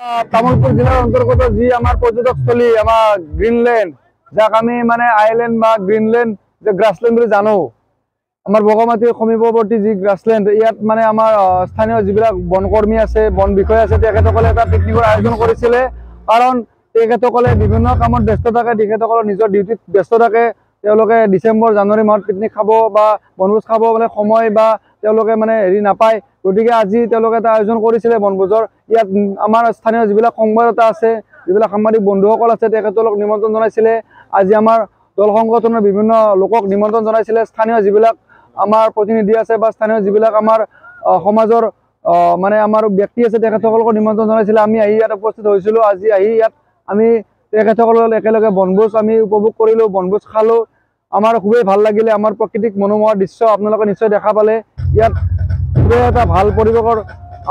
তামুলপুর জেলার অন্তর্গত যে আমার পর্যটকস্থলী আমার গ্রিনল্যান্ড, যাক আমি মানে আইল্যান্ড বা গ্রিনল্যান্ড যে গ্রাসল্যান্ড বলে জানো। আমার বগামাটিৰ সমীপৱৰ্তী যি গ্ৰাছলেণ্ড, ইয়াত মানে আমাৰ স্থানীয় যিবিলাক বনকৰ্মী আছে, বন বিষয়া আছে, তেখেতসকলে এটা পিকনিকৰ আয়োজন কৰিছিলে। কাৰণ তেখেতসকলে বিভিন্ন কামত ব্যস্ত থাকে, তেখেতসকলৰ নিজৰ ডিউটিত ব্যস্ত থাকে। তেওঁলোকে ডিচেম্বৰ জানুৱাৰী মাহত পিকনিক খাব বা বনভোজ খাব মানে সময় বা তেওঁলোকে মানে হেৰি নাপায়। গতিকে আজি তেওঁলোকে এটা আয়োজন কৰিছিলে বনভোজৰ। ইয়াত আমাৰ স্থানীয় যিবিলাক সংবাদদাতা আছে, যিবিলাক সাংবাদিক বন্ধুসকল আছে, তেখেতলোকক নিমন্ত্ৰণ জনাইছিলে। আজি আমাৰ দল সংগঠনৰ বিভিন্ন লোকক নিমন্ত্ৰণ জনাইছিলে। স্থানীয় যিবিলাক আমাৰ প্ৰতিনিধি আছে বা স্থানীয় যিবিলাক আমাৰ সমাজৰ মানে আমাৰ ব্যক্তি আছে, তেখেতসকলক নিমন্ত্ৰণ জনাইছিলে। আমি আহি ইয়াত উপস্থিত হৈছিলোঁ। আজি আহি ইয়াত আমি তেখেতসকলৰ একেলগে বনভোজ আমি উপভোগ কৰিলোঁ, বনভোজ খালোঁ। আমাৰ খুবেই ভাল লাগিলে। আমাৰ প্ৰাকৃতিক মনোমোহা দৃশ্য আপোনালোকে নিশ্চয় দেখা পালে। ইয়াত খুবেই এটা ভাল পৰিৱেশৰ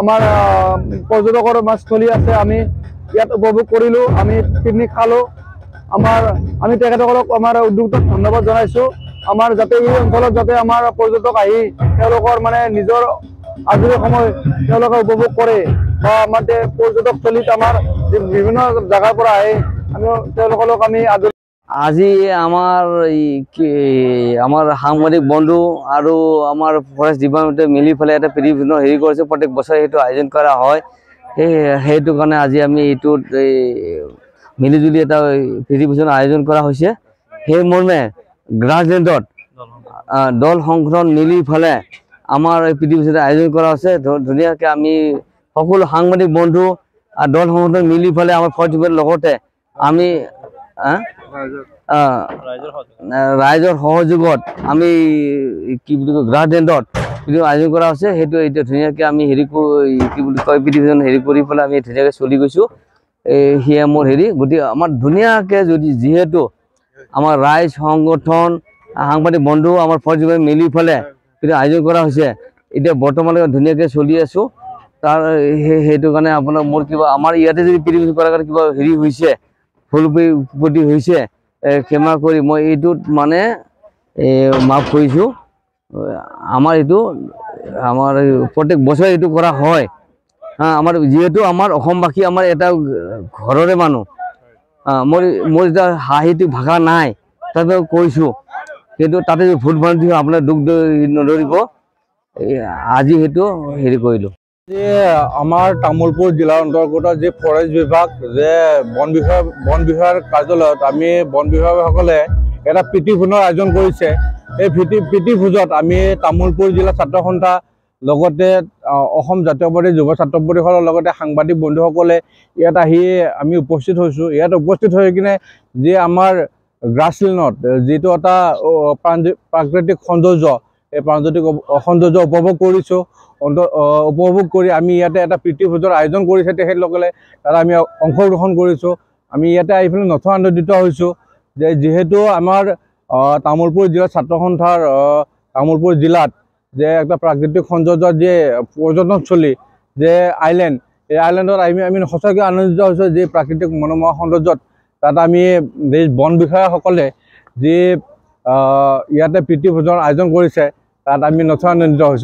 আমাৰ পৰ্যটকৰ স্থলী আছে। আমি ইয়াত উপভোগ কৰিলোঁ, আমি পিকনিক খালোঁ। আমি তেখেতসকলক আমাৰ উদ্যোগটোক ধন্যবাদ জনাইছোঁ। আমাৰ যাতে এই অঞ্চলত যাতে আমাৰ পৰ্যটক আহি তেওঁলোকৰ মানে নিজৰ আজৰি সময় তেওঁলোকে উপভোগ কৰে বা আমাৰ পৰ্যটকস্থলীত আমাৰ বিভিন্ন জেগাৰ পৰা আহে, আমি তেওঁলোকক আমি আদৰি। আজি আমাৰ সাংবাদিক বন্ধু আৰু আমাৰ ফৰেষ্ট ডিপাৰ্টমেণ্টে মিলি পেলাই এটা পৃথিৱীখনৰ হেৰি কৰিছে। প্ৰত্যেক বছৰে সেইটো আয়োজন কৰা হয়। সেইটো কাৰণে আজি আমি এইটোত মিলিজুলি এটা পৃথিৱীখনৰ আয়োজন কৰা হৈছে। সেই মৰ্মে গ্ৰাছলেণ্ডত দল সংগঠন মিলি পেলে আমাৰ এই পৃথিৱীখনৰ আয়োজন কৰা হৈছে। ধুনীয়াকৈ আমি সকলো সাংবাদিক বন্ধু আৰু দল সংগঠন মিলি পেলে আমাৰ ফৰেষ্ট ডিপাৰ্টমেণ্টৰ লগতে আমি ৰাইজৰ সহযোগত আমি কি বুলি কয় গ্ৰাছলেণ্ডত আয়োজন কৰা হৈছে। সেইটো এতিয়া ধুনীয়াকৈ আমি হেৰি কি বুলি কয় পৃথিৱীখন হেৰি কৰি পেলাই আমি ধুনীয়াকৈ চলি গৈছোঁ। সেয়া মোৰ হেৰি। গতিকে আমাৰ ধুনীয়াকৈ যিহেতু আমাৰ ৰাইজ সংগঠন সাংবাদিক বন্ধু আমাৰ ফৰেষ্ট ডিপাৰ্টমেণ্ট মিলি পেলাই আয়োজন কৰা হৈছে। এতিয়া বৰ্তমানলৈকে ধুনীয়াকৈ চলি আছোঁ। সেইটো কাৰণে আপোনাৰ মোৰ কিবা আমাৰ ইয়াতে যদি পৃথিৱী কৰাৰ কাৰণে কিবা হেৰি হৈছে, ভুল প্ৰতি হৈছে, ক্ষমা কৰি মই এইটোত মানে মাফ কৰিছোঁ। আমাৰ প্ৰত্যেক বছৰে এইটো কৰা হয়। আমাৰ যিহেতু আমাৰ অসমবাসী আমাৰ এটা ঘৰৰে মানুহ। মোৰ এতিয়া সাহিত্যিক ভাষা নাই, তাতে কৈছোঁ, কিন্তু তাতে ভুল ভ্ৰান্তি আপোনাৰ দুখ নধৰিব। আজি সেইটো হেৰি কৰিলোঁ। আমাৰ তামুলপুৰ জিলাৰ অন্তৰ্গত যি ফৰেষ্ট বিভাগ যে বন বিভাগৰ কাৰ্যালয়ত আমি বন বিভাগসকলে এটা প্ৰীতিভোজৰ আয়োজন কৰিছে। এই প্ৰীতিভোজত আমি তামুলপুৰ জিলা ছাত্ৰ সন্থা লগতে অসম জাতীয়বাদী যুৱ ছাত্ৰ পৰিষদৰ লগতে সাংবাদিক বন্ধুসকলে ইয়াত আহি আমি উপস্থিত হৈছোঁ। ইয়াত উপস্থিত হৈ কিনে যি আমাৰ গ্ৰাছলেণ্ডত যিটো এটা প্ৰাকৃতিক সৌন্দৰ্য, এই প্ৰাকৃতিক সৌন্দৰ্য উপভোগ কৰিছোঁ। উপভোগ কৰি আমি ইয়াতে এটা প্ৰীতিভোজৰ আয়োজন কৰিছে তেখেতসকলে, তাত আমি অংশগ্ৰহণ কৰিছোঁ। আমি ইয়াতে আহি পেলাই নথৈ আনন্দিত হৈছোঁ যে যিহেতু আমাৰ তামুলপুৰ জিলাৰ ছাত্ৰ সন্থাৰ তামুলপুৰ জিলাত যে একটা প্ৰাকৃতিক সৌন্দৰ্য যে পৰ্যটনস্থলী যে আইলেণ্ড, এই আইলেণ্ডত আমি সঁচাকৈ আনন্দিত হৈছোঁ। যি প্ৰাকৃতিক মনোমোহা সৌন্দৰ্যত তাত আমি বন বিষয়াসকলে যি ইয়াতে প্ৰীতিভোজৰ আয়োজন কৰিছে, তাত আমি নথৈ আনন্দিত হৈছোঁ।